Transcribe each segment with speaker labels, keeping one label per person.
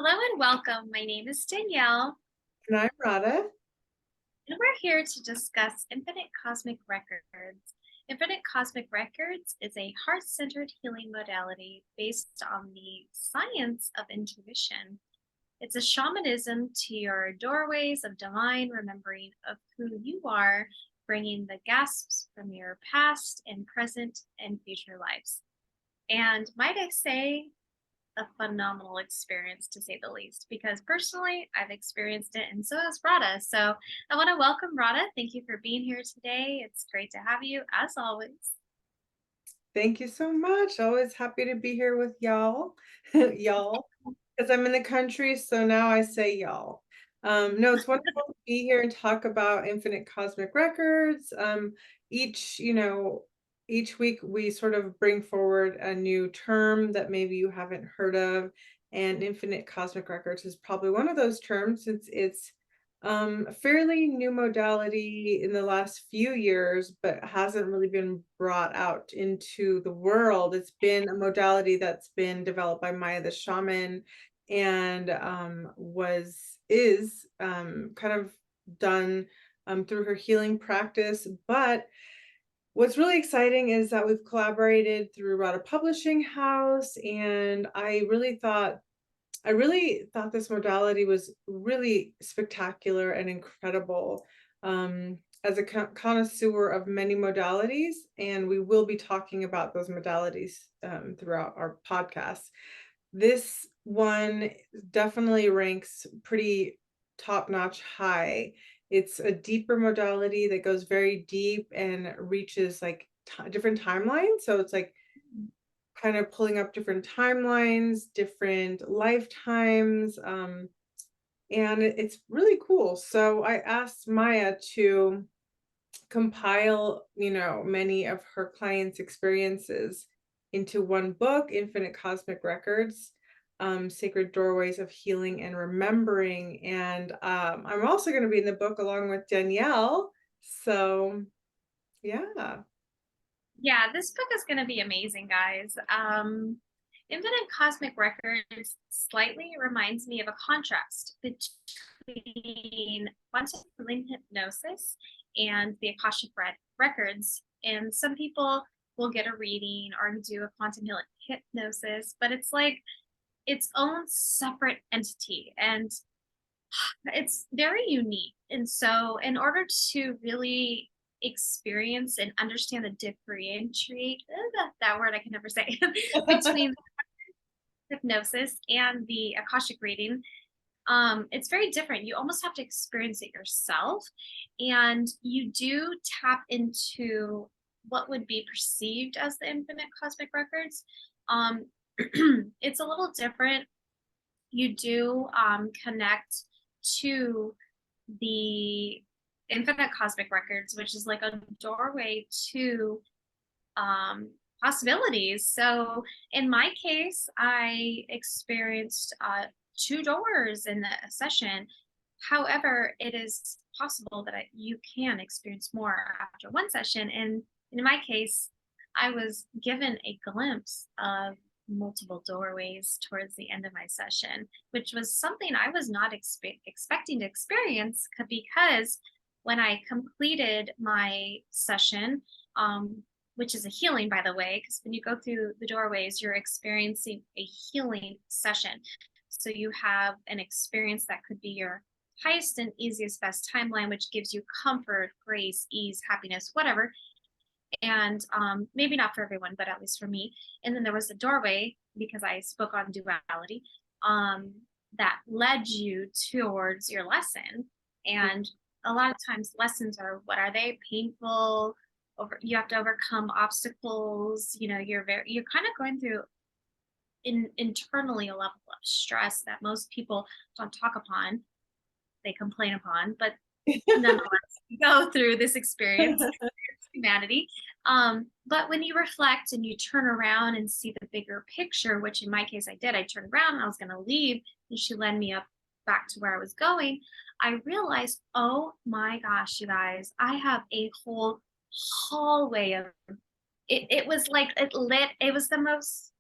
Speaker 1: Hello and welcome. My name is Danielle,
Speaker 2: And I'm Radha.
Speaker 1: and we're here to discuss Infinite Cosmic Records. Infinite Cosmic Records is a heart centered healing modality based on the science of intuition. It's a shamanism to your doorways of divine remembering of who you are, bringing the gasps from your past and present and future lives. And might I say, a phenomenal experience to say the least, because personally I've experienced it and so has Radha. So I want to welcome Radha. Thank you for being here today. It's great to have you as always.
Speaker 2: Thank you so much. Always happy to be here with y'all. Y'all, because I'm in the country, so now I say y'all. No, it's wonderful to be here and talk about Infinite Cosmic Records. Each week we sort of bring forward a new term that maybe you haven't heard of, and Infinite Cosmic Records is probably one of those terms since it's a fairly new modality in the last few years, but hasn't really been brought out into the world. It's been a modality that's been developed by Maya the Shaman and is kind of done through her healing practice. But what's really exciting is that we've collaborated through Radha Publishing House, and I really thought this modality was really spectacular and incredible, as a connoisseur of many modalities, and we will be talking about those modalities throughout our podcast. This one definitely ranks pretty top-notch high. It's a deeper modality that goes very deep and reaches like different timelines. So it's like kind of pulling up different timelines, different lifetimes, and it's really cool. So I asked Maya to compile, many of her clients' experiences into one book, Infinite Cosmic Records, Sacred Doorways of Healing and Remembering. And I'm also going to be in the book along with Danielle. So yeah.
Speaker 1: Yeah, this book is going to be amazing, guys. Infinite Cosmic Records slightly reminds me of a contrast between quantum healing hypnosis and the Records. And some people will get a reading or do a quantum healing hypnosis, but it's like its own separate entity and it's very unique. And so, in order to really experience and understand the differentiate that word I can never say between hypnosis and the Akashic reading, it's very different. You almost have to experience it yourself, and you do tap into what would be perceived as the infinite cosmic records. Um, it's a little different. You do connect to the infinite cosmic records, which is like a doorway to um, possibilities. So in my case, I experienced two doors in the session. However, it is possible that you can experience more after one session. And in my case, I was given a glimpse of multiple doorways towards the end of my session, which was something I was not expecting to experience because when I completed my session, which is a healing, by the way, because when you go through the doorways, you're experiencing a healing session. So you have an experience that could be your highest and easiest, best timeline, which gives you comfort, grace, ease, happiness, whatever. And maybe not for everyone, but at least for me. And then there was a doorway because I spoke on duality that led you towards your lesson. And a lot of times lessons are, what are they? Painful. You have to overcome obstacles. You're kind of going through internally a level of stress that most people don't talk upon. They complain upon, but nonetheless go through this experience humanity. But when you reflect and you turn around and see the bigger picture, which in my case I did, I turned around and I was going to leave, and she led me up back to where I was going. I realized, oh my gosh, you guys, I have a whole hallway of it. It was like it lit. It was the most.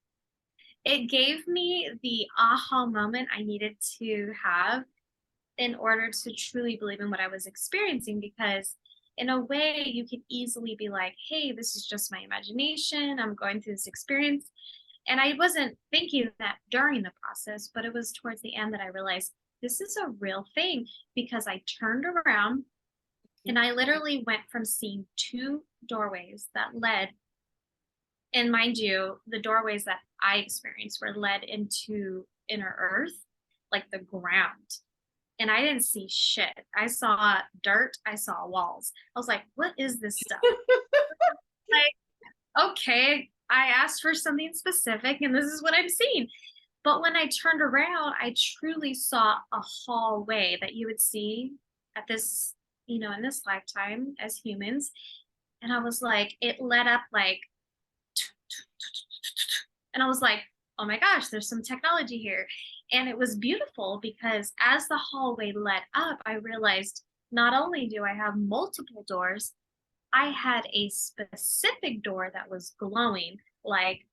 Speaker 1: it gave me the aha moment I needed to have in order to truly believe in what I was experiencing. Because in a way, you could easily be like, hey, this is just my imagination. I'm going through this experience. And I wasn't thinking that during the process, but it was towards the end that I realized this is a real thing, because I turned around and I literally went from seeing two doorways that led, and mind you, the doorways that I experienced were led into inner earth, like the ground. And I didn't see shit. I saw dirt, I saw walls. I was like, what is this stuff? Like, okay, I asked for something specific and this is what I'm seeing. But when I turned around, I truly saw a hallway that you would see at this, in this lifetime as humans. And I was like, it led up like, and I was like, oh my gosh, there's some technology here. And it was beautiful because as the hallway led up, I realized not only do I have multiple doors, I had a specific door that was glowing like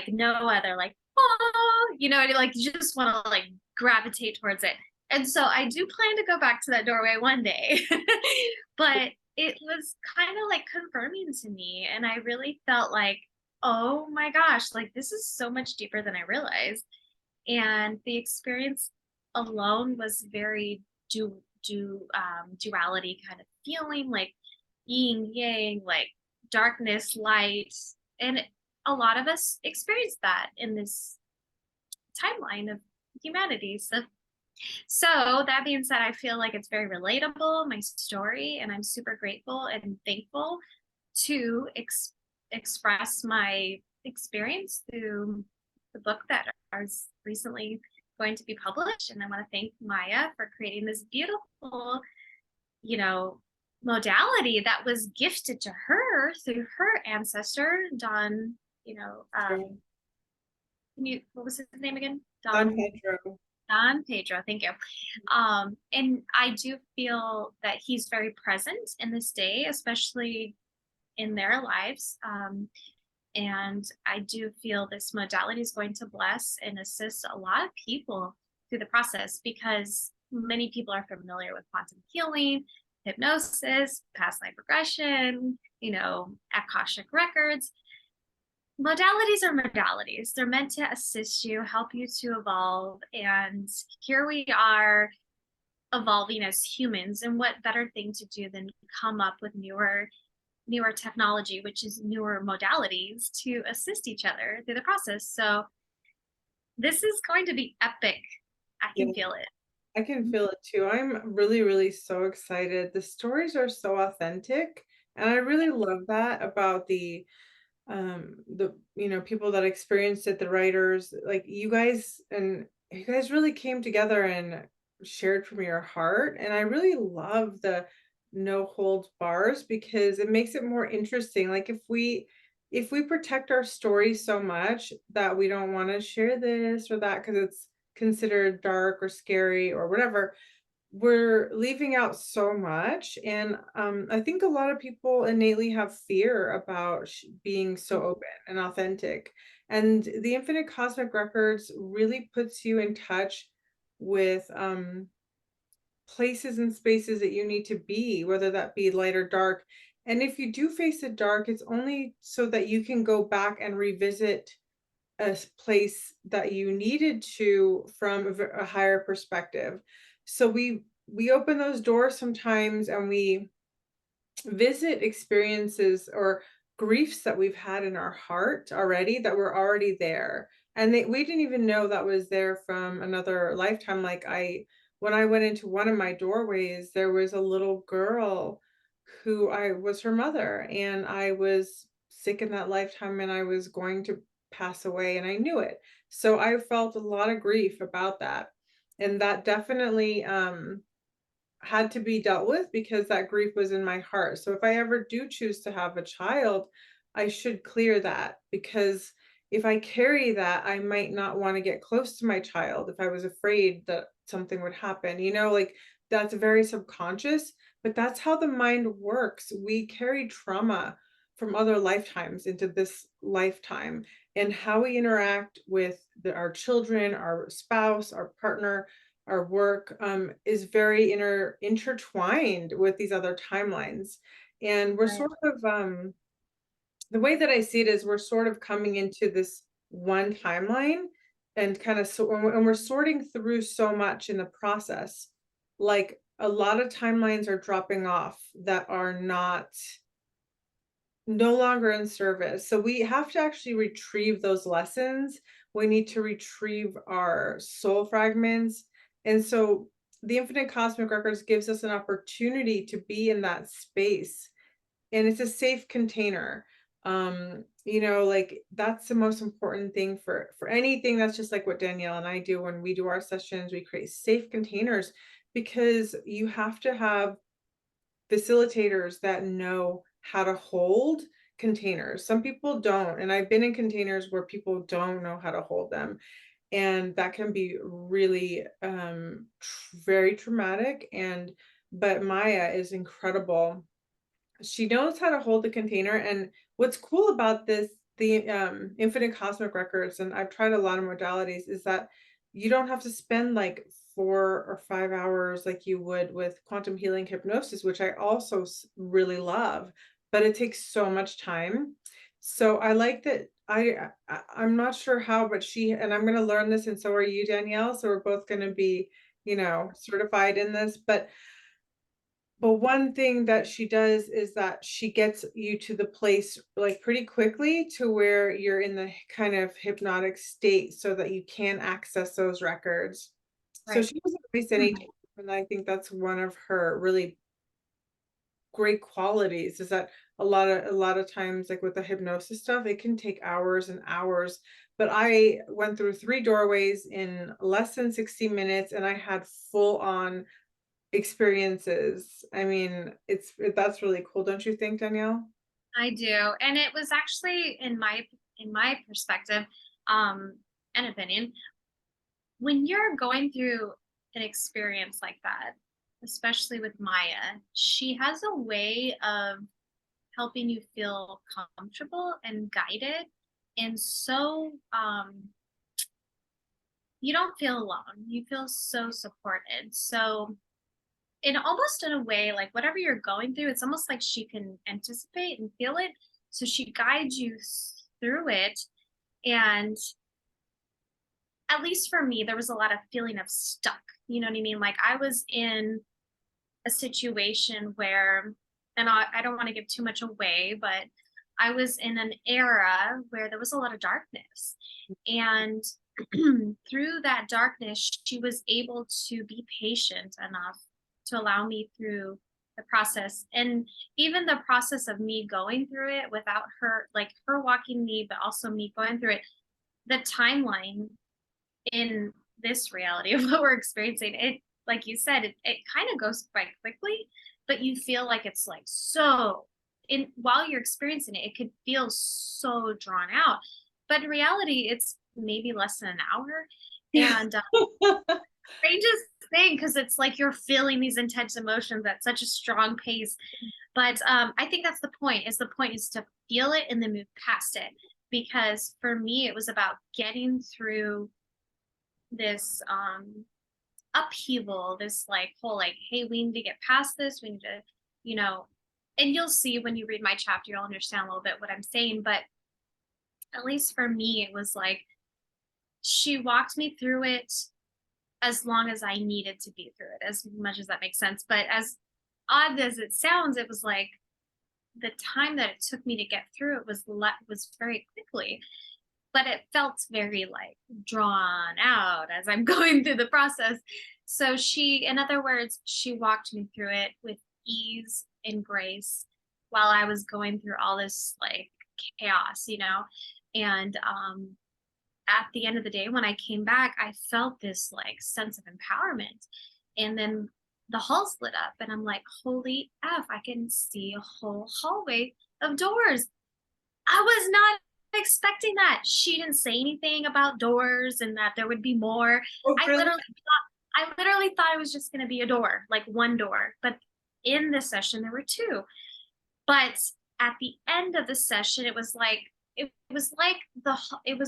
Speaker 1: no other, like, oh, like you just want to like gravitate towards it. And so I do plan to go back to that doorway one day. But it was kind of like confirming to me. And I really felt like, oh my gosh, like this is so much deeper than I realized. And the experience alone was very duality kind of feeling, like yin yang, like darkness, light. And a lot of us experience that in this timeline of humanity. So that being said, I feel like it's very relatable, my story, and I'm super grateful and thankful to express my experience through the book that is recently going to be published. And I want to thank Maya for creating this beautiful, you know, modality that was gifted to her through her ancestor, Don, what was his name again?
Speaker 2: Don
Speaker 1: Don.
Speaker 2: Pedro.
Speaker 1: Don Pedro, thank you. And I do feel that he's very present in this day, especially in their lives. And I do feel this modality is going to bless and assist a lot of people through the process, because many people are familiar with quantum healing, hypnosis, past life regression, Akashic records. Modalities are modalities. They're meant to assist you, help you to evolve. And here we are evolving as humans. And what better thing to do than come up with newer technology, which is newer modalities to assist each other through the process. So this is going to be epic. I can feel it.
Speaker 2: I can feel it too. I'm really, really so excited. The stories are so authentic, and I really love that about the people that experienced it, the writers, like you guys, and you guys really came together and shared from your heart. And I really love the no holds bars, because it makes it more interesting. Like if we protect our story so much that we don't want to share this or that because it's considered dark or scary or whatever, we're leaving out so much. And I think a lot of people innately have fear about being so open and authentic. And the Infinite Cosmic Records really puts you in touch with places and spaces that you need to be, whether that be light or dark. And if you do face it dark, it's only so that you can go back and revisit a place that you needed to from a higher perspective. So we open those doors sometimes, and we visit experiences or griefs that we've had in our heart already, that were already there, and we didn't even know that was there from another lifetime. Like when I went into one of my doorways, there was a little girl who I was her mother, and I was sick in that lifetime, and I was going to pass away, and I knew it. So I felt a lot of grief about that. And that definitely had to be dealt with, because that grief was in my heart. So if I ever do choose to have a child, I should clear that, because if I carry that, I might not want to get close to my child if I was afraid that something would happen. Like that's very subconscious, but that's how the mind works. We carry trauma from other lifetimes into this lifetime, and how we interact with our children, our spouse, our partner, our work, is very intertwined with these other timelines. And we're
Speaker 1: Right.
Speaker 2: sort of, the way that I see it is we're sort of coming into this one timeline, and kind of, so and we're sorting through so much in the process. Like, a lot of timelines are dropping off that are not no longer in service. So we have to actually retrieve those lessons. We need to retrieve our soul fragments. And so the Infinite Cosmic Records gives us an opportunity to be in that space, and it's a safe container. Like, that's the most important thing for anything. That's just like what Danielle and I do when we do our sessions. We create safe containers, because you have to have facilitators that know how to hold containers. Some people don't, and I've been in containers where people don't know how to hold them, and that can be really very traumatic. And but Maya is incredible. She knows how to hold the container. And what's cool about this, the Infinite Cosmic Records, and I've tried a lot of modalities, is that you don't have to spend like 4 or 5 hours like you would with quantum healing hypnosis, which I also really love, but it takes so much time. So I like that. I'm not sure how, but she and I'm going to learn this, and so are you, Danielle. So we're both going to be, certified in this. But one thing that she does is that she gets you to the place like pretty quickly, to where you're in the kind of hypnotic state, so that you can access those records. So
Speaker 1: Right.
Speaker 2: she doesn't waste any time, and I think that's one of her really great qualities, is that a lot of times, like with the hypnosis stuff, it can take hours and hours. But I went through 3 doorways in less than 60 minutes, and I had full on experiences. I mean, that's really cool, don't you think, Danielle?
Speaker 1: I do. And it was actually in my perspective, um, and opinion, when you're going through an experience like that, especially with Maya, she has a way of helping you feel comfortable and guided. And so you don't feel alone. You feel so supported. So in a way, like whatever you're going through, it's almost like she can anticipate and feel it. So she guides you through it. And at least for me, there was a lot of feeling of stuck. You know what I mean? Like I was in a situation where, and I don't want to give too much away, but I was in an era where there was a lot of darkness. And through that darkness, she was able to be patient enough to allow me through the process. And even the process of me going through it without her, like her walking me, but also me going through it, the timeline in this reality of what we're experiencing, it, like you said, it kind of goes quite quickly, but you feel like it's like so in while you're experiencing it, it could feel so drawn out. But in reality, it's maybe less than an hour.
Speaker 2: Yeah.
Speaker 1: And strangest thing, because it's like you're feeling these intense emotions at such a strong pace. But I think that's the point is to feel it and then move past it. Because for me, it was about getting through this upheaval, this like whole like, hey, we need to get past this. We need to, you know, and you'll see when you read my chapter, you'll understand a little bit what I'm saying. But at least for me, it was like she walked me through it as long as I needed to be through it, as much as that makes sense. But as odd as it sounds, it was like the time that it took me to get through it was very quickly, but it felt very like drawn out as I'm going through the process. So she, in other words, she walked me through it with ease and grace while I was going through all this like chaos, you know? And at the end of the day, when I came back, I felt this like sense of empowerment. And then the halls lit up, and I'm like, holy F, I can see a whole hallway of doors. I was not expecting that. She didn't say anything about doors and that there would be more.
Speaker 2: Oh,
Speaker 1: I
Speaker 2: really?
Speaker 1: literally I literally thought it was just going to be a door, like one door. But in this session there were two. But at the end of the session, it was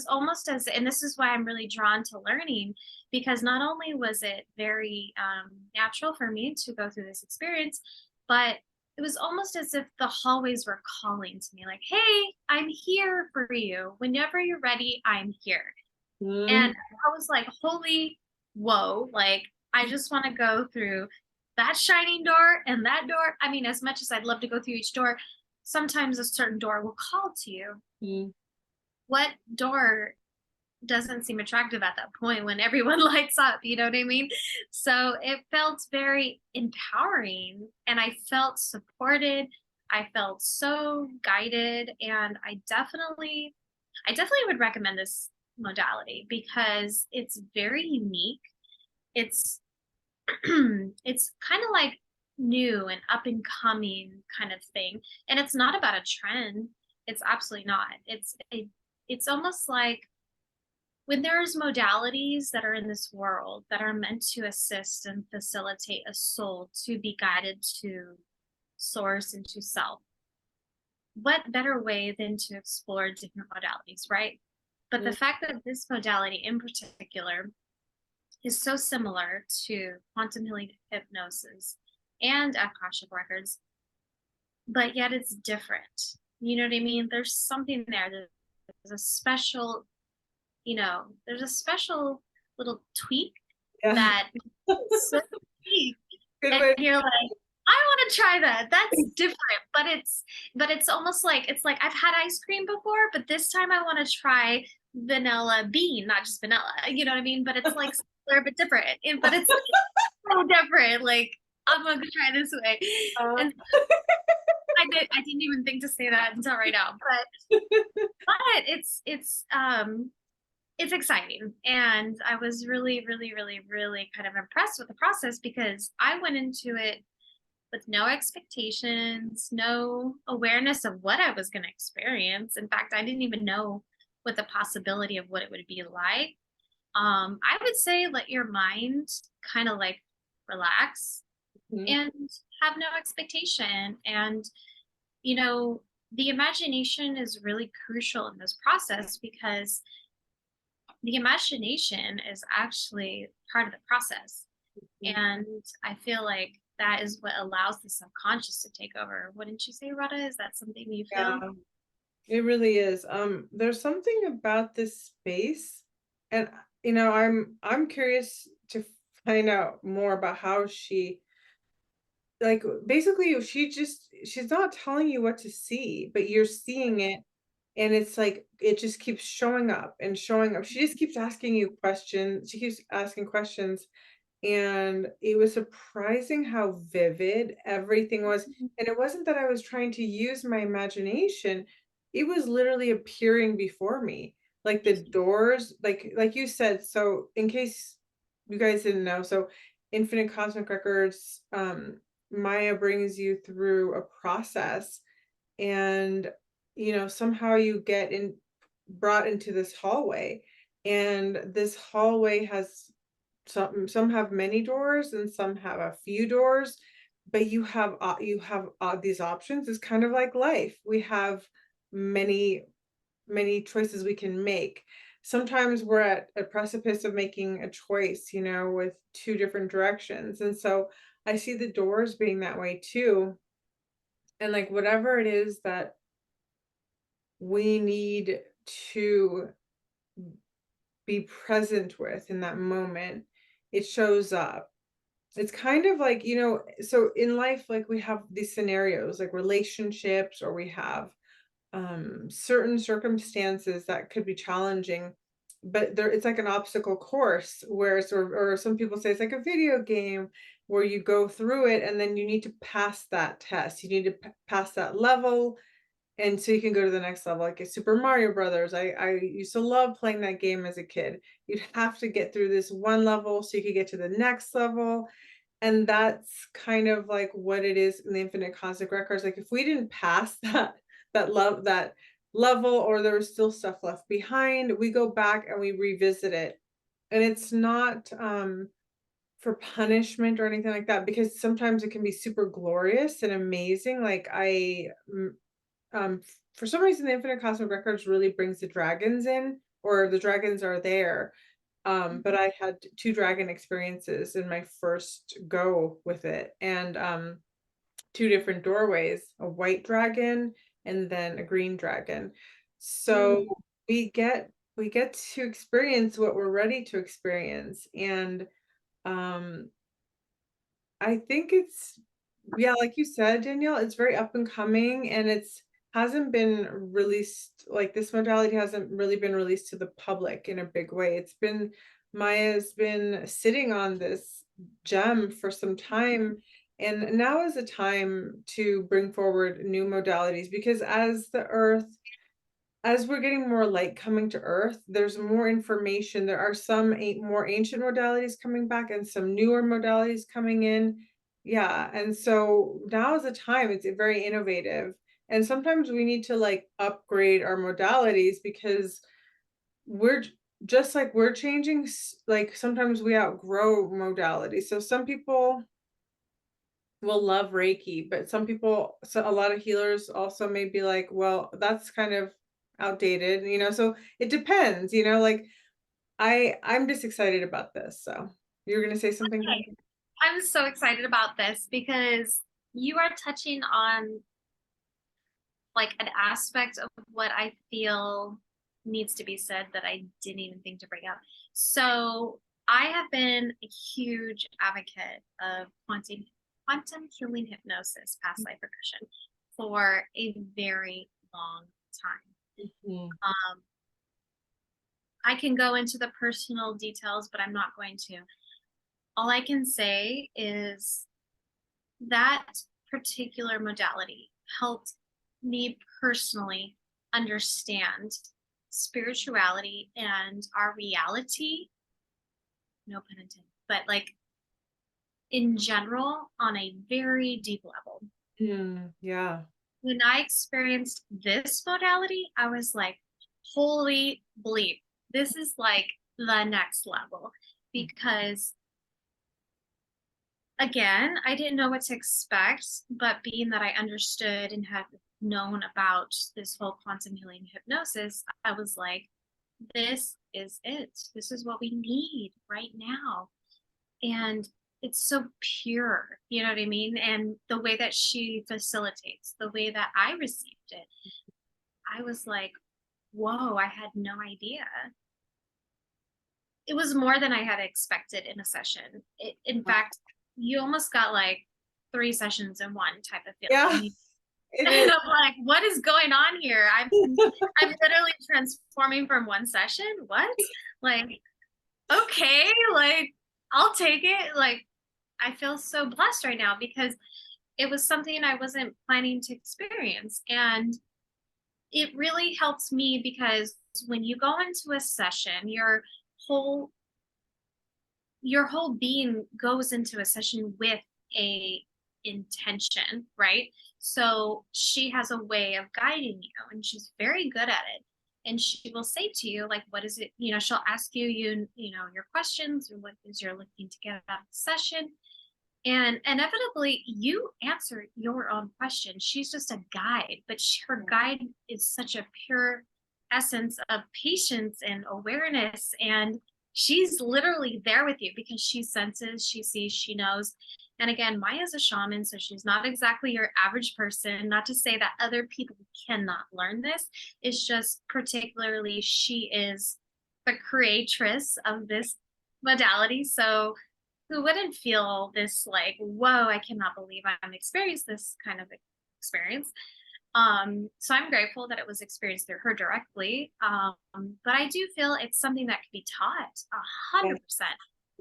Speaker 1: almost as, and this is why I'm really drawn to learning, because not only was it very natural for me to go through this experience, but it was almost as if the hallways were calling to me, like, hey, I'm here for you. Whenever you're ready, I'm here. And
Speaker 2: Mm.
Speaker 1: I was like, holy whoa, like I just want to go through that shining door and that door. I mean, as much as I'd love to go through each door, sometimes a certain door will call to you.
Speaker 2: Mm.
Speaker 1: What door doesn't seem attractive at that point when everyone lights up, you know what I mean? So it felt very empowering and I felt supported. I felt so guided, and I definitely would recommend this modality because it's very unique. It's it's kind of like new and up and coming kind of thing. And it's not about a trend. It's absolutely not. It's almost like when there's modalities that are in this world that are meant to assist and facilitate a soul to be guided to source and to self, what better way than to explore different modalities, right? But the
Speaker 2: Mm.
Speaker 1: fact that this modality in particular is so similar to quantum healing hypnosis and Akashic records, but yet it's different. You know what I mean? There's something there. There's a special, there's a special little tweak
Speaker 2: Yeah.
Speaker 1: that is so unique.
Speaker 2: Good
Speaker 1: And
Speaker 2: way.
Speaker 1: you're like, I want to try that. That's different, but it's almost like it's like I've had ice cream before, but this time I want to try vanilla bean, not just vanilla. You know what I mean? But it's like similar but different. But it's so different. Like I'm gonna try this way,
Speaker 2: Uh,
Speaker 1: and I didn't even think to say that until right now. But it's exciting, and I was really, really, really, really kind of impressed with the process because I went into it with no expectations, no awareness of what I was going to experience. In fact, I didn't even know what the possibility of what it would be like. I would say let your mind kind of like relax
Speaker 2: mhm.
Speaker 1: and have no expectation. And, you know, the imagination is really crucial in this process because the imagination is actually part of the process. And I feel like that is what allows the subconscious to take over. Wouldn't you say, Radha? Is that something you
Speaker 2: Yeah,
Speaker 1: feel?
Speaker 2: it really is. There's something about this space, and I'm curious to find out more about how she, like, basically she's not telling you what to see, but you're seeing it, and it's like it just keeps showing up and showing up. She just keeps asking you questions. She keeps asking questions, and it was surprising how vivid everything was. And it wasn't that I was trying to use my imagination. It was literally appearing before me. Like the doors, like you said, so in case you guys didn't know, so Infinite Cosmic Records, Maya brings you through a process, and somehow you get in brought into this hallway, and this hallway has some have many doors and some have a few doors, but you have these options. It's kind of like life. We have many many choices we can make. Sometimes we're at a precipice of making a choice, with two different directions. And so I see the doors being that way too. And like whatever it is that we need to be present with in that moment, it shows up. It's kind of like, so in life, like we have these scenarios, like relationships, or we have certain circumstances that could be challenging, but it's like an obstacle course where or some people say it's like a video game where you go through it and then you need to pass that test. You need to pass that level, and so you can go to the next level, like a Super Mario Brothers. I used to love playing that game as a kid. You'd have to get through this one level so you could get to the next level. And that's kind of like what it is in the Infinite Cosmic Records. Like if we didn't pass that level, or there was still stuff left behind, we go back and we revisit it. And it's not for punishment or anything like that, because sometimes it can be super glorious and amazing. Like for some reason, the Infinite Cosmic Records really brings the dragons in, or the dragons are there. But I had two dragon experiences in my first go with it, and two different doorways, a white dragon and then a green dragon. So we get to experience what we're ready to experience. And um I think it's, yeah, like you said, Danielle, it's very up and coming, and it's hasn't been released, like this modality hasn't really been released to the public in a big way. It's been, Maya's been sitting on this gem for some time, and now is the time to bring forward new modalities, because as we're getting more light coming to earth, there's more information. There are some more ancient modalities coming back and some newer modalities coming in. Yeah, and so now is the time. It's very innovative. And sometimes we need to like upgrade our modalities, because we're just like we're changing, like sometimes we outgrow modalities. So some people will love Reiki, but some people, so a lot of healers also may be like, well, that's kind of outdated, so it depends, like I'm just excited about this. So you're gonna say something,
Speaker 1: Okay.
Speaker 2: Danielle?
Speaker 1: I'm so excited about this because you are touching on like an aspect of what I feel needs to be said that I didn't even think to bring up. So I have been a huge advocate of quantum healing hypnosis, past life regression, for a very long time.
Speaker 2: Mhm.
Speaker 1: Um, I can go into the personal details, but I'm not going to. All I can say is that particular modality helped me personally understand spirituality and our reality, no pun intended, but like in general on a very deep level.
Speaker 2: Yeah.
Speaker 1: When I experienced this modality, I was like, holy bleep, this is like the next level. Because again, I didn't know what to expect, but being that I understood and had known about this whole quantum healing hypnosis, I was like, this is it. This is what we need right now. And it's so pure, you know what I mean? And the way that she facilitates, the way that I received it, I was like, whoa, I had no idea. It was more than I had expected in a session. In fact, you almost got like 3 sessions in one type of
Speaker 2: Yeah,
Speaker 1: feeling.
Speaker 2: it
Speaker 1: And
Speaker 2: is.
Speaker 1: I'm like, what is going on here? I'm literally transforming from one session. What? Like, okay, like I'll take it. Like, I feel so blessed right now because it was something I wasn't planning to experience. And it really helps me because when you go into a session, whole your whole being goes into a session with a intention, right? So she has a way of guiding you and she's very good at it. And she will say to you, like, what is it? She'll ask your questions or what is you're looking to get out of the session. And inevitably you answer your own question. She's just a guide, but her guide is such a pure essence of patience and awareness. And she's literally there with you because she senses, she sees, she knows. And again, Maya's a shaman, so she's not exactly your average person. Not to say that other people cannot learn this. It's just particularly she is the creatress of this modality. So who wouldn't feel this like, whoa, I cannot believe I'm experiencing this kind of experience. So I'm grateful that it was experienced through her directly. But I do feel it's something that could be taught 100%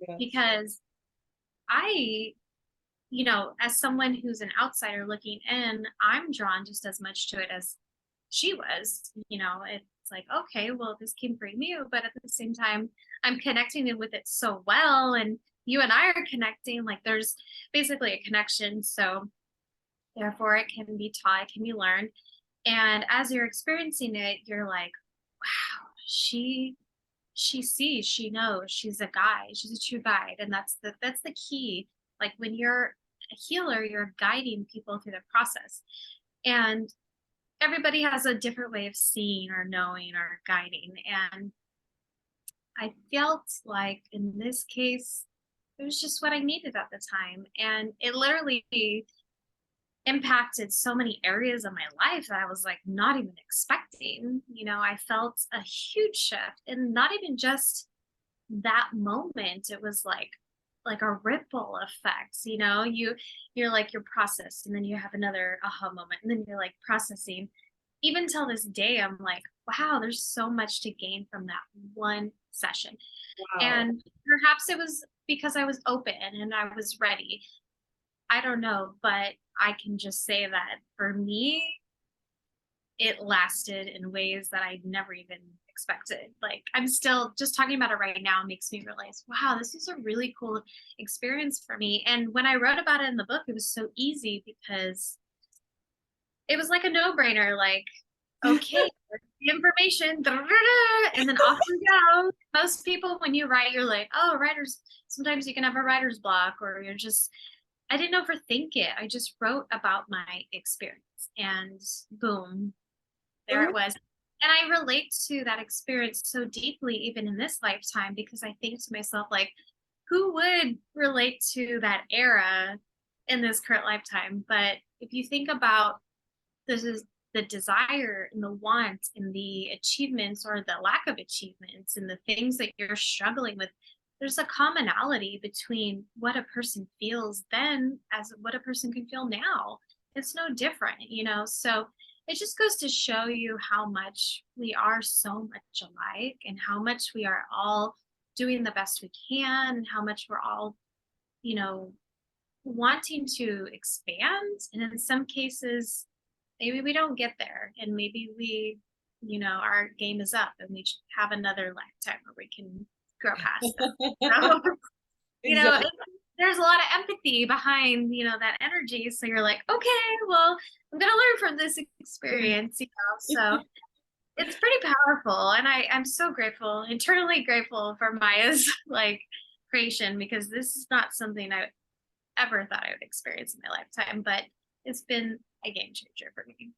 Speaker 2: Yes.
Speaker 1: because I, as someone who's an outsider looking in, I'm drawn just as much to it as she was. It's like, okay, well, this came from you, but at the same time, I'm connecting with it so well. And you and I are connecting, like there's basically a connection. So therefore it can be taught, it can be learned. And as you're experiencing it, you're like, wow, she sees, she knows, she's a guide, she's a true guide. And that's the key. Like when you're a healer, you're guiding people through the process. And everybody has a different way of seeing or knowing or guiding. And I felt like in this case, it was just what I needed at the time. And it literally impacted so many areas of my life that I was like not even expecting. You know, I felt a huge shift, and not even just that moment. It was like a ripple effect. You know, you're like you're processed, and then you have another aha moment, and then you're like processing. Even till this day, I'm like, wow, there's so much to gain from that one session.
Speaker 2: Wow.
Speaker 1: And perhaps it was because I was open and I was ready. I don't know, but I can just say that for me, it lasted in ways that I never even expected. Like, I'm still just talking about it right now makes me realize, wow, this is a really cool experience for me. And when I wrote about it in the book, it was so easy because it was like a no-brainer. Like, okay, the information, and then off we go. Most people, when you write, you're like, oh, writers, sometimes you can have a writer's block, or you're just, I didn't overthink it. I just wrote about my experience, and boom, there it was. And I relate to that experience so deeply, even in this lifetime, because I think to myself, like, who would relate to that era in this current lifetime? But if you think about this is the desire and the want and the achievements or the lack of achievements and the things that you're struggling with, there's a commonality between what a person feels then as what a person can feel now. It's no different, you know. So it just goes to show you how much we are so much alike, and how much we are all doing the best we can, and how much we're all, you know, wanting to expand. And in some cases, maybe we don't get there, and maybe we, you know, our game is up and we have another lifetime where we can grow past that. So, you know,
Speaker 2: Exactly.
Speaker 1: there's a lot of empathy behind, you know, that energy. So you're like, okay, well, I'm gonna learn from this experience, you know. So it's pretty powerful, and I'm so grateful, internally grateful for Maya's like creation, because this is not something I ever thought I would experience in my lifetime, but it's been a game changer for me.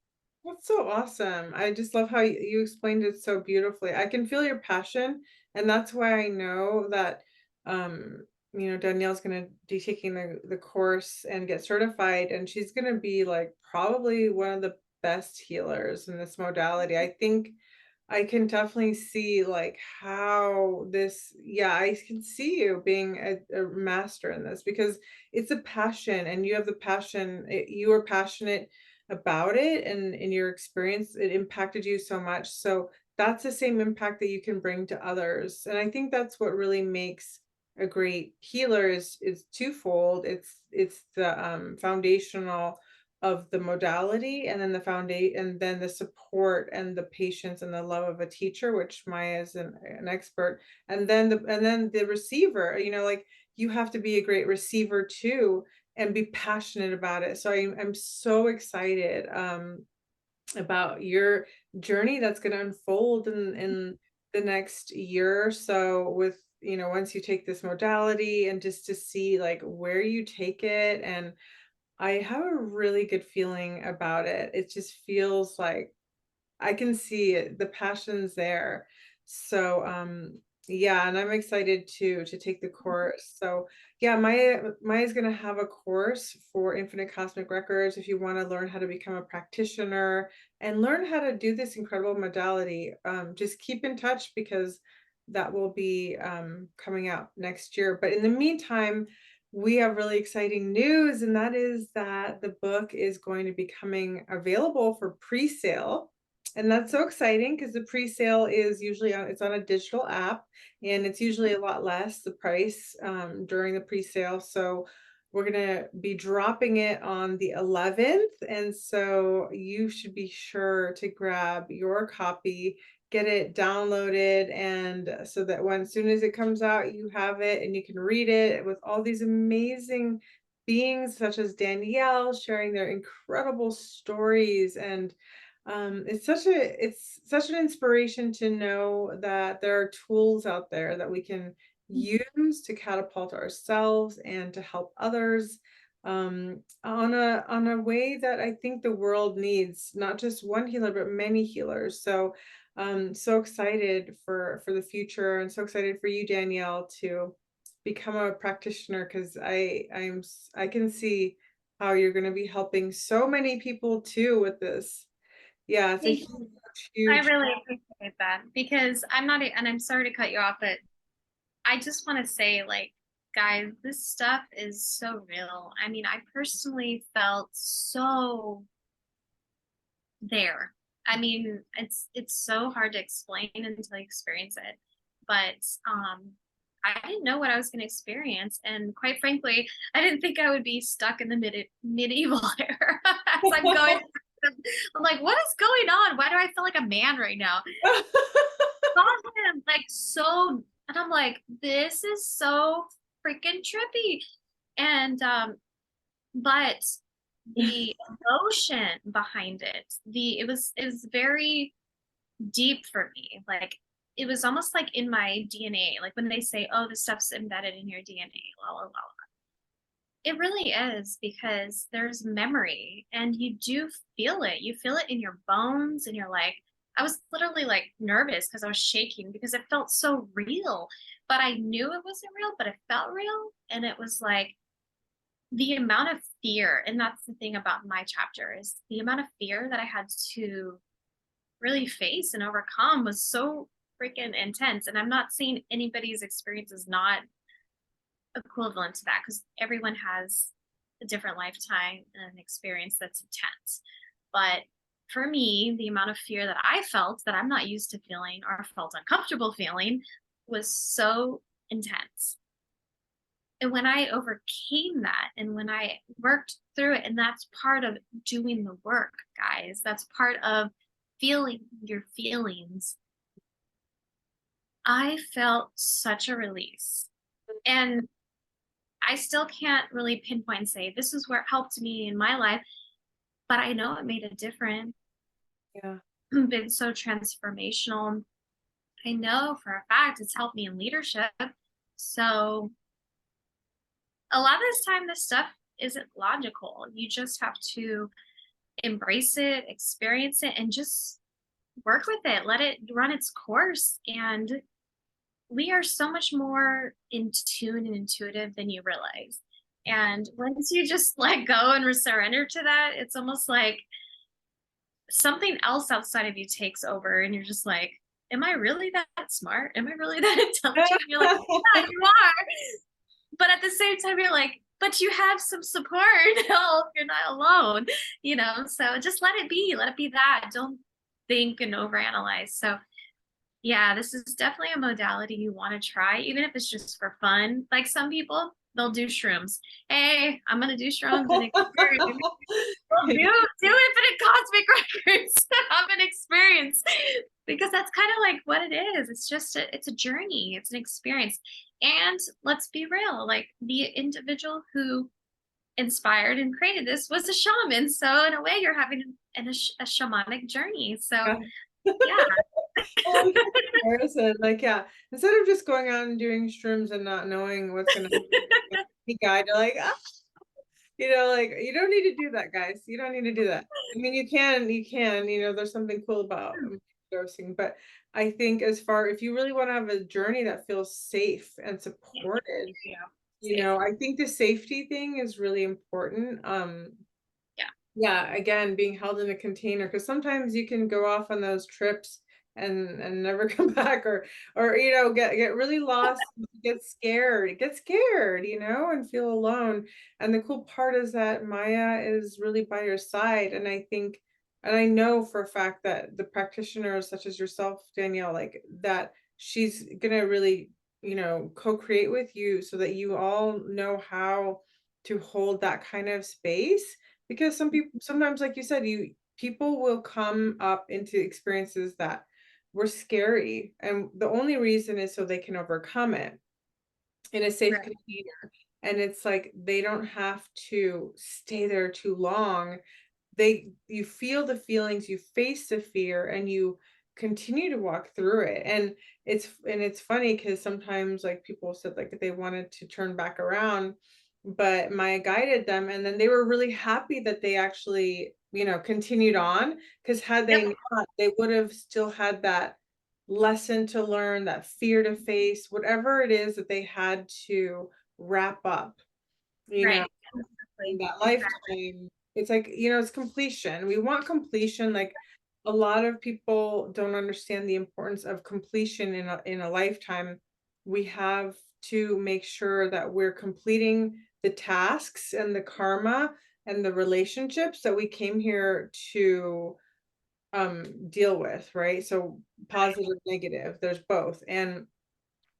Speaker 2: That's so awesome. I just love how you explained it so beautifully. I can feel your passion, and that's why I know that Danielle's gonna be taking the course and get certified, and she's gonna be like probably one of the best healers in this modality. I think I can definitely see like how this, yeah, I can see you being a master in this because it's a passion and you have the passion, you are passionate about it and in your experience, it impacted you so much. So that's the same impact that you can bring to others. And I think that's what really makes a great healer is twofold. It's the foundational of the modality and then the foundation and then the support and the patience and the love of a teacher, which Maya is an expert, and then the receiver, like you have to be a great receiver too and be passionate about it. So I'm so excited about your journey that's going to unfold in the next year or so with once you take this modality and just to see like where you take it. And I have a really good feeling about it. It just feels like I can see it, the passion's there. So, yeah, and I'm excited to take the course. So, yeah, Maya's gonna have a course for Infinite Cosmic Records if you want to learn how to become a practitioner and learn how to do this incredible modality. Just keep in touch because that will be coming out next year. But in the meantime, we have really exciting news, and that is that the book is going to be coming available for pre-sale. And that's so exciting because the pre-sale is usually it's on a digital app and it's usually a lot less the price during the pre-sale. So we're gonna be dropping it on the 11th. And so you should be sure to grab your copy, get it downloaded, and so that when as soon as it comes out, you have it and you can read it with all these amazing beings such as Danielle sharing their incredible stories. And it's such an inspiration to know that there are tools out there that we can use to catapult ourselves and to help others. on a way that I think the world needs, not just one healer, but many healers. So so excited for the future, and so excited for you, Danielle, to become a practitioner, because I can see how you're going to be helping so many people too with this. Yeah, it's a
Speaker 1: Thank
Speaker 2: huge,
Speaker 1: you. I
Speaker 2: huge.
Speaker 1: really appreciate that because I'm not, and I'm sorry to cut you off, but I just want to say, like, guys, this stuff is so real. I mean, I personally felt so there. I mean, it's so hard to explain until you experience it. But I didn't know what I was going to experience, and quite frankly, I didn't think I would be stuck in the medieval era as I'm going. I'm like, what is going on? Why do I feel like a man right now? Saw him like so, and I'm like, this is so freaking trippy. And but the emotion behind it, it was very deep for me. Like it was almost like in my DNA, like when they say, oh, this stuff's embedded in your DNA, la la la. It really is because there's memory and you do feel it. You feel it in your bones and you're like, I was literally like nervous because I was shaking because it felt so real. But I knew it wasn't real, but it felt real. And it was like the amount of fear, and that's the thing about my chapter, is the amount of fear that I had to really face and overcome was so freaking intense. And I'm not saying anybody's experience is not equivalent to that because everyone has a different lifetime and an experience that's intense. But for me, the amount of fear that I felt that I'm not used to feeling or felt uncomfortable feeling was so intense. And when I overcame that and when I worked through it, and that's part of doing the work, guys, that's part of feeling your feelings. I felt such a release. And I still can't really pinpoint and say this is where it helped me in my life, but I know it made a difference.
Speaker 2: Yeah.
Speaker 1: Been so transformational. I know for a fact it's helped me in leadership. So a lot of this time, this stuff isn't logical. You just have to embrace it, experience it, and just work with it. Let it run its course. And we are so much more in tune and intuitive than you realize. And once you just let go and surrender to that, it's almost like something else outside of you takes over, and you're just like, am I really that smart? Am I really that intelligent? You're like, yeah, you are. But at the same time, you're like, but you have some support help. You're not alone, you know? So just let it be that. Don't think and overanalyze. So yeah, this is definitely a modality you want to try, even if it's just for fun. Like some people, they'll do shrooms. Hey, I'm gonna do shrooms and experience. Well, do infinite cosmic records of an experience because that's kind of like what it is. It's just it's a journey. It's an experience. And let's be real, like the individual who inspired and created this was a shaman. So in a way, you're having a shamanic journey. So
Speaker 2: Yeah.
Speaker 1: yeah.
Speaker 2: Oh, comparison, like, yeah, instead of just going out and doing shrooms and not knowing what's gonna happen, you guide, you're like, ah, like, you don't need to do that, guys. You don't need to do that. I mean, there's something cool about dosing, but I think as far if you really want to have a journey that feels safe and supported,
Speaker 1: Yeah.
Speaker 2: I think the safety thing is really important.
Speaker 1: Yeah.
Speaker 2: Yeah, again, being held in a container, because sometimes you can go off on those trips and never come back, or get really lost, get scared, and feel alone. And the cool part is that Maya is really by your side, and I think, and I know for a fact that the practitioners such as yourself, Danielle, like that, she's gonna really, co-create with you so that you all know how to hold that kind of space, because some people sometimes, like you said, people will come up into experiences that were scary, and the only reason is so they can overcome it in a safe
Speaker 1: Right.
Speaker 2: container. And it's like they don't have to stay there too long. You feel the feelings, you face the fear, and you continue to walk through it. And it's funny because sometimes, like, people said, like, they wanted to turn back around, but Maya guided them, and then they were really happy that they actually, continued on, because had
Speaker 1: Yep.
Speaker 2: they not, they would have still had that lesson to learn, that fear to face, whatever it is that they had to wrap up, you know,
Speaker 1: Right.
Speaker 2: in
Speaker 1: Exactly.
Speaker 2: that
Speaker 1: Exactly.
Speaker 2: lifetime. It's like, it's completion. We want completion. Like, a lot of people don't understand the importance of completion in a lifetime. We have to make sure that we're completing the tasks and the karma and the relationships that we came here to deal with, right? So positive, negative, there's both. And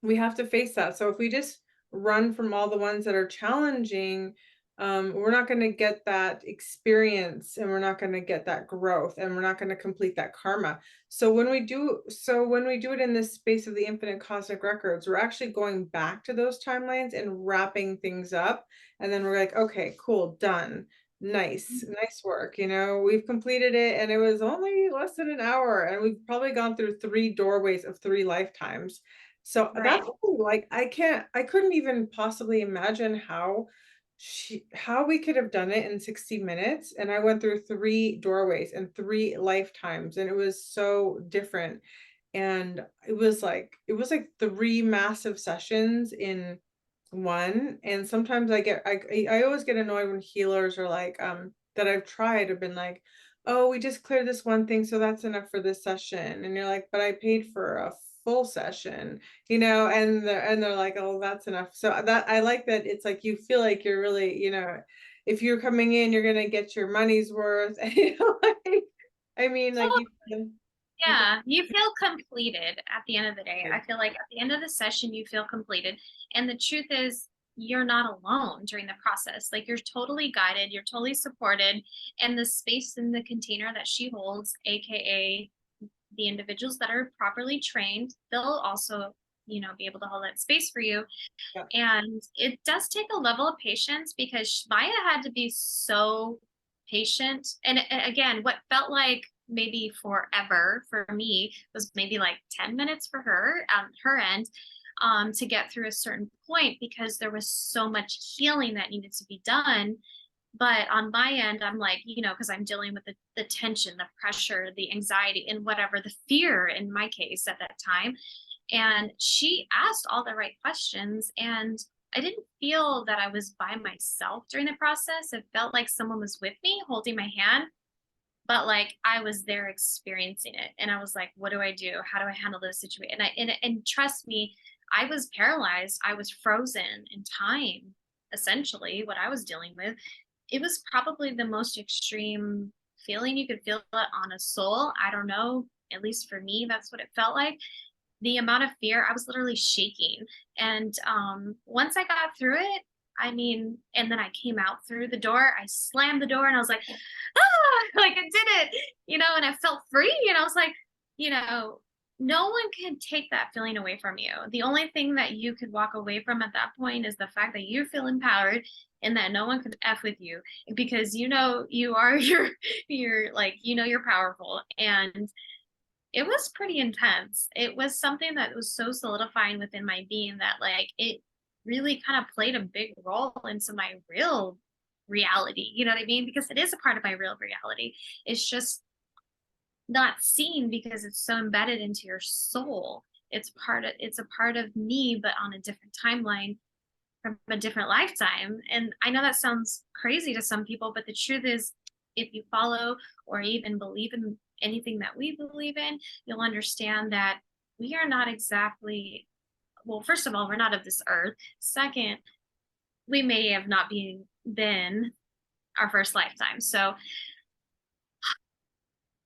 Speaker 2: we have to face that. So if we just run from all the ones that are challenging, we're not going to get that experience, and we're not going to get that growth, and we're not going to complete that karma. So when we do it in this space of the infinite cosmic records, we're actually going back to those timelines and wrapping things up. And then we're like, okay, cool, done. Nice work. We've completed it, and it was only less than an hour, and we've probably gone through 3 doorways of 3 lifetimes. So
Speaker 1: Right.
Speaker 2: that's like, I couldn't even possibly imagine how we could have done it in 60 minutes. And I went through 3 doorways and 3 lifetimes, and it was so different. And it was like 3 massive sessions in one. And sometimes I always get annoyed when healers are like, that I've tried have been like, oh, we just cleared this one thing, so that's enough for this session. And you're like, but I paid for a full session, and they're like, oh, that's enough. So that I like that. It's like you feel like you're really, if you're coming in, you're gonna get your money's worth. Like, I mean, like, you feel
Speaker 1: Yeah, you feel completed at the end of the day.
Speaker 2: good.
Speaker 1: I feel like at the end of the session, you feel completed. And the truth is, you're not alone during the process. Like, you're totally guided, you're totally supported. And the space in the container that she holds, AKA the individuals that are properly trained, they'll also, be able to hold that space for you.
Speaker 2: Yeah.
Speaker 1: And it does take a level of patience because Maya had to be so patient. And again, what felt like maybe forever for me was maybe like 10 minutes for her on her end, to get through a certain point because there was so much healing that needed to be done. But on my end, I'm like, because I'm dealing with the tension, the pressure, the anxiety, and whatever, the fear in my case at that time. And she asked all the right questions. And I didn't feel that I was by myself during the process. It felt like someone was with me holding my hand, but like I was there experiencing it. And I was like, what do I do? How do I handle this situation? And trust me, I was paralyzed. I was frozen in time, essentially, what I was dealing with. It was probably the most extreme feeling you could feel it on a soul. I don't know. At least for me, that's what it felt like. The amount of fear, I was literally shaking. And once I got through it, I mean, and then I came out through the door, I slammed the door and I was like, ah, like I did it, and I felt free. And I was like, you know, no one can take that feeling away from you. The only thing that you could walk away from at that point is the fact that you feel empowered and that no one could F with you because you are you're like, you're powerful. And it was pretty intense. It was something that was so solidifying within my being that like it really kind of played a big role into my real reality. You know what I mean? Because it is a part of my real reality. It's just not seen because it's so embedded into your soul. It's a part of me, but on a different timeline from a different lifetime. And I know that sounds crazy to some people, but the truth is, if you follow or even believe in anything that we believe in, you'll understand that we are not exactly, well, first of all, we're not of this earth. Second, we may have not been our first lifetime. So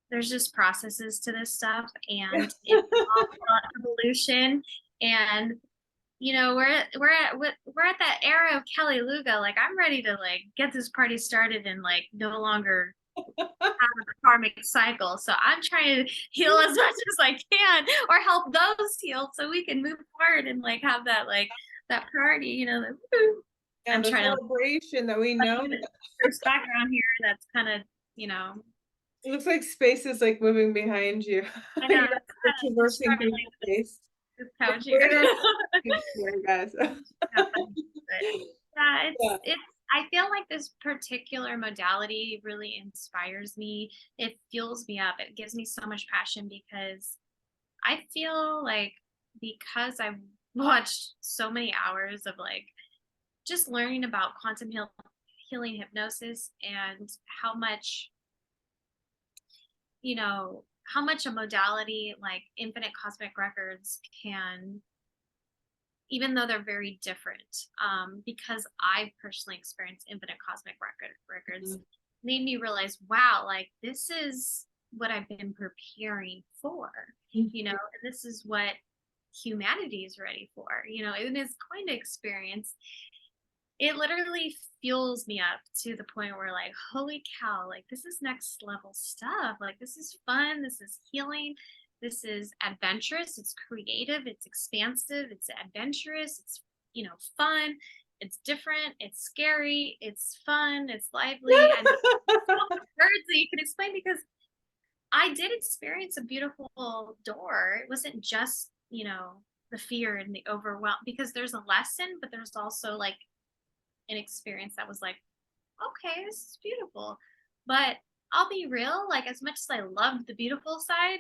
Speaker 1: there's just processes to this stuff, and it's all about evolution. And we're at that era of Kelly Luga. Like I'm ready to like get this party started and like no longer have a karmic cycle. So I'm trying to heal as much as I can or help those heal so we can move forward and like have that party,
Speaker 2: Yeah,
Speaker 1: I'm
Speaker 2: the
Speaker 1: trying to
Speaker 2: celebration that we know.
Speaker 1: first background here that's kind of, you know,
Speaker 2: It looks like space is like moving behind you.
Speaker 1: I know
Speaker 2: You're
Speaker 1: it's
Speaker 2: you're
Speaker 1: kind of
Speaker 2: traversing through
Speaker 1: struggling with
Speaker 2: space.
Speaker 1: this couch
Speaker 2: We're
Speaker 1: here.
Speaker 2: in our here, guys.
Speaker 1: But yeah, Yeah,
Speaker 2: Yeah.
Speaker 1: it's I feel like this particular modality really inspires me. It fuels me up. It gives me so much passion because I feel like because I've watched so many hours of like just learning about healing hypnosis and how much, how much a modality like infinite cosmic records can, even though they're very different, because I've personally experienced infinite cosmic records,
Speaker 2: Mhm.
Speaker 1: made me realize, wow, like this is what I've been preparing for, and this is what humanity is ready for, in this kind of experience. It literally fuels me up to the point where, like, holy cow, like this is next level stuff. Like this is fun, this is healing, this is adventurous, it's creative, it's expansive, it's adventurous, it's, fun, it's different, it's scary, it's fun, it's lively, and so many words that you can explain because I did experience a beautiful door. It wasn't just, the fear and the overwhelm, because there's a lesson, but there's also like an experience that was like, okay, this is beautiful. But I'll be real, like as much as I loved the beautiful side,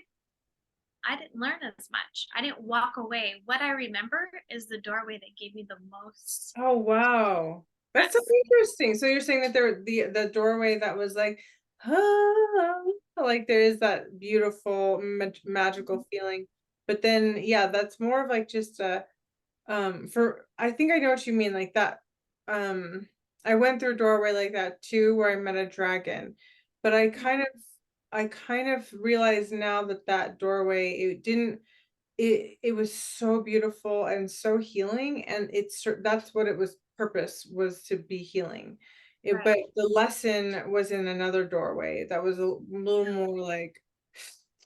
Speaker 1: I didn't learn as much. I didn't walk away. What I remember is the doorway that gave me the most.
Speaker 2: Oh, wow. That's so interesting. So you're saying that the doorway that was like, "Ah," like there is that beautiful magical feeling. But then yeah, that's more of like just a for I think I know what you mean, like that, um, I went through a doorway like that too, where I met a dragon, but I kind of realized now that that doorway, it didn't it was so beautiful and so healing, and that's what it was purpose was to be healing. But
Speaker 1: Right.
Speaker 2: the lesson was in another doorway that was a little more like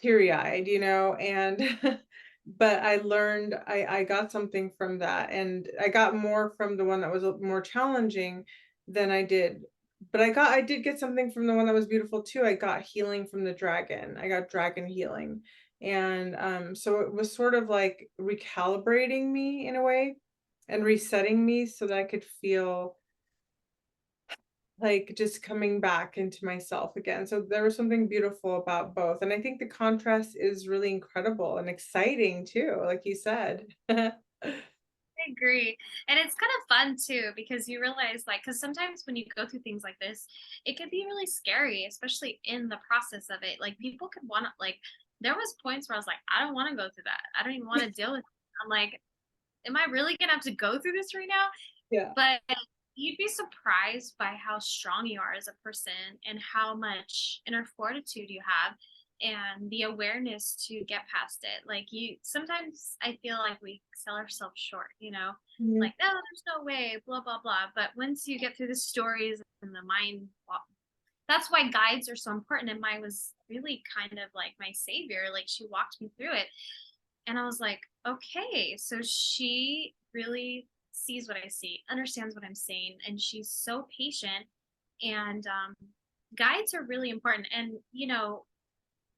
Speaker 2: teary-eyed, and but I learned I got something from that, and I got more from the one that was more challenging than I did. But I did get something from the one that was beautiful too. I got healing from the dragon. I got dragon healing. And so it was sort of like recalibrating me in a way and resetting me so that I could feel like just coming back into myself again. So there was something beautiful about both. And I think the contrast is really incredible and exciting too, like you said.
Speaker 1: I agree. And it's kind of fun too because you realize, like, because sometimes when you go through things like this, it can be really scary, especially in the process of it. Like people could want to, like, there was points where I was like, I don't want to go through that. I don't even want to deal with it. I'm like, am I really gonna have to go through this right now?
Speaker 2: Yeah.
Speaker 1: But you'd be surprised by how strong you are as a person and how much inner fortitude you have and the awareness to get past it. Like you sometimes I feel like we sell ourselves short,
Speaker 2: Mhm.
Speaker 1: like, no, there's no way, blah, blah, blah. But once you get through the stories and the mind, well, that's why guides are so important. And Maya was really kind of like my savior. Like she walked me through it. And I was like, okay, so she really sees what I see, understands what I'm saying, and she's so patient. And guides are really important. And,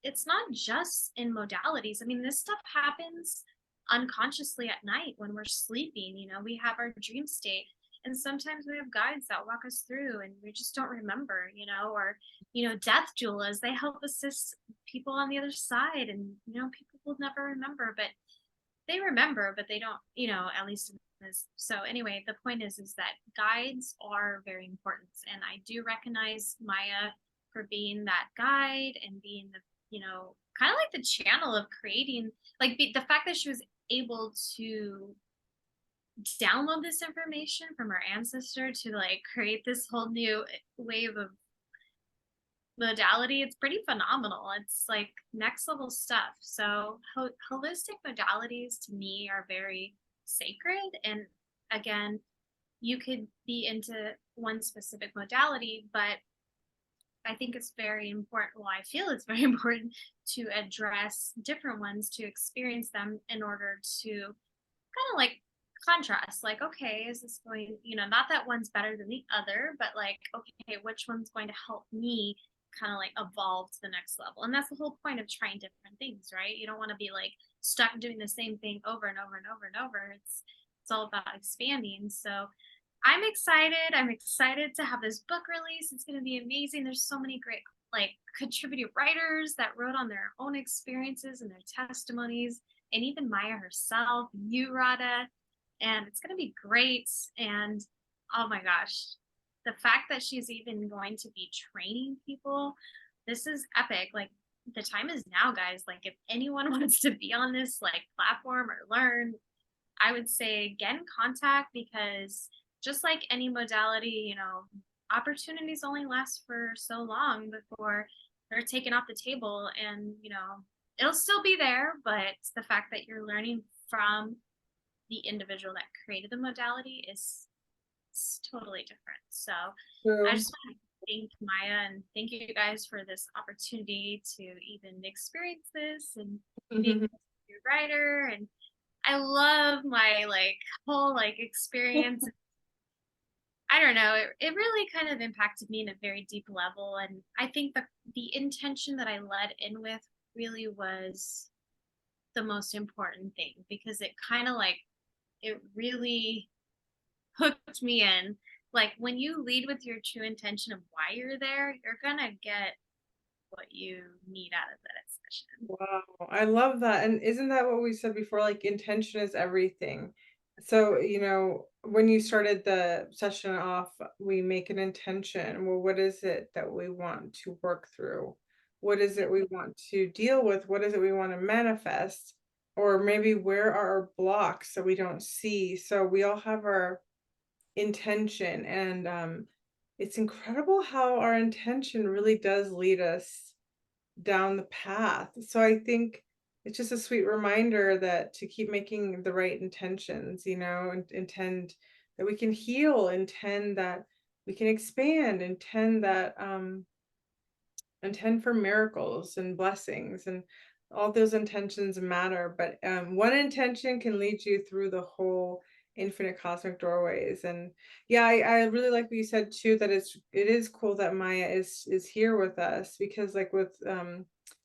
Speaker 1: it's not just in modalities. I mean, this stuff happens unconsciously at night when we're sleeping. We have our dream state. And sometimes we have guides that walk us through and we just don't remember, or, death doulas, they help assist people on the other side. And, people will never remember, but they remember, but they don't, at least in this. So anyway, the point is that guides are very important. And I do recognize Maya for being that guide and being the, kind of like the channel of creating, like the fact that she was able to download this information from her ancestor to like create this whole new wave of modality. It's pretty phenomenal. It's like next level stuff. So holistic modalities to me are very sacred. And again, you could be into one specific modality, but I think it's very important. Well, I feel it's very important to address different ones, to experience them in order to kind of like contrast, like, okay, is this going, not that one's better than the other, but like, okay, which one's going to help me kind of like evolve to the next level? And that's the whole point of trying different things, right? You don't want to be like stuck doing the same thing over and over and over and over. It's all about expanding. So I'm excited. I'm excited to have this book release. It's going to be amazing. There's so many great like contributing writers that wrote on their own experiences and their testimonies, and even Maya herself, you, Radha, and it's going to be great. And oh my gosh, the fact that she's even going to be training people, this is epic. Like the time is now, guys. Like if anyone wants to be on this like platform or learn, I would say get in contact because just like any modality, opportunities only last for so long before they're taken off the table. And, it'll still be there, but the fact that you're learning from the individual that created the modality is totally different. So I
Speaker 2: So,
Speaker 1: just want to thank Maya and thank you guys for this opportunity to even experience this and being a writer. And I love my like whole like experience. I don't know, it really kind of impacted me in a very deep level. And I think the intention that I led in with really was the most important thing because it kind of like it really hooked me in. Like when you lead with your true intention of why you're there, you're gonna get what you need out of that session.
Speaker 2: wow, I love that. And isn't that what we said before? Like intention is everything. So, when you started the session off, we make an intention. Well, what is it that we want to work through? What is it we want to deal with? What is it we want to manifest? Or maybe where are our blocks that we don't see? So we all have our intention, and it's incredible how our intention really does lead us down the path. So I think it's just a sweet reminder that to keep making the right intentions, and intend that we can heal, intend that we can expand, intend for miracles and blessings, and all those intentions matter. But one intention can lead you through the whole infinite cosmic doorways. And yeah, I really like what you said too, that it is cool that Maya is here with us, because like with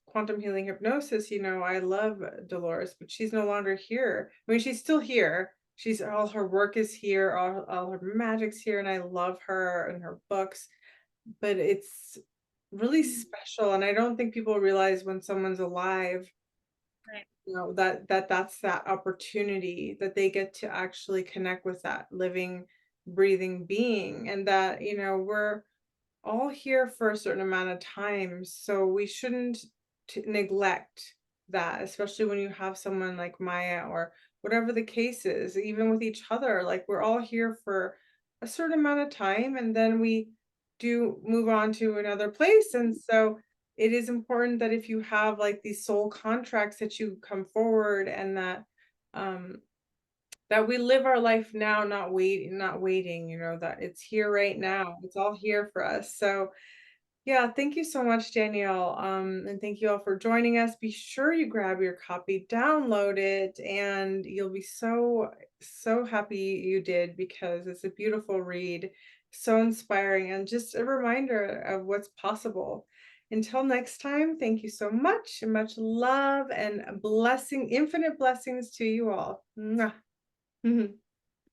Speaker 2: quantum healing hypnosis, I love Dolores, but she's no longer here. I mean, she's still here. She's all her work is here, all her magic's here, and I love her and her books, but it's really special. And I don't think people realize when someone's alive,
Speaker 1: Right.
Speaker 2: that's that opportunity that they get to actually connect with that living, breathing being, and that, we're all here for a certain amount of time. So we shouldn't neglect that, especially when you have someone like Maya, or whatever the case is, even with each other. Like we're all here for a certain amount of time, and then we do move on to another place. And so it is important that if you have like these soul contracts, that you come forward, and um that we live our life now, not waiting, that it's here right now. It's all here for us. So yeah, thank you so much, Danielle. And thank you all for joining us. Be sure you grab your copy, download it, and you'll be so, so happy you did, because it's a beautiful read, so inspiring, and just a reminder of what's possible. Until next time, thank you so much, and much love and blessing, infinite blessings to you all. Mwah.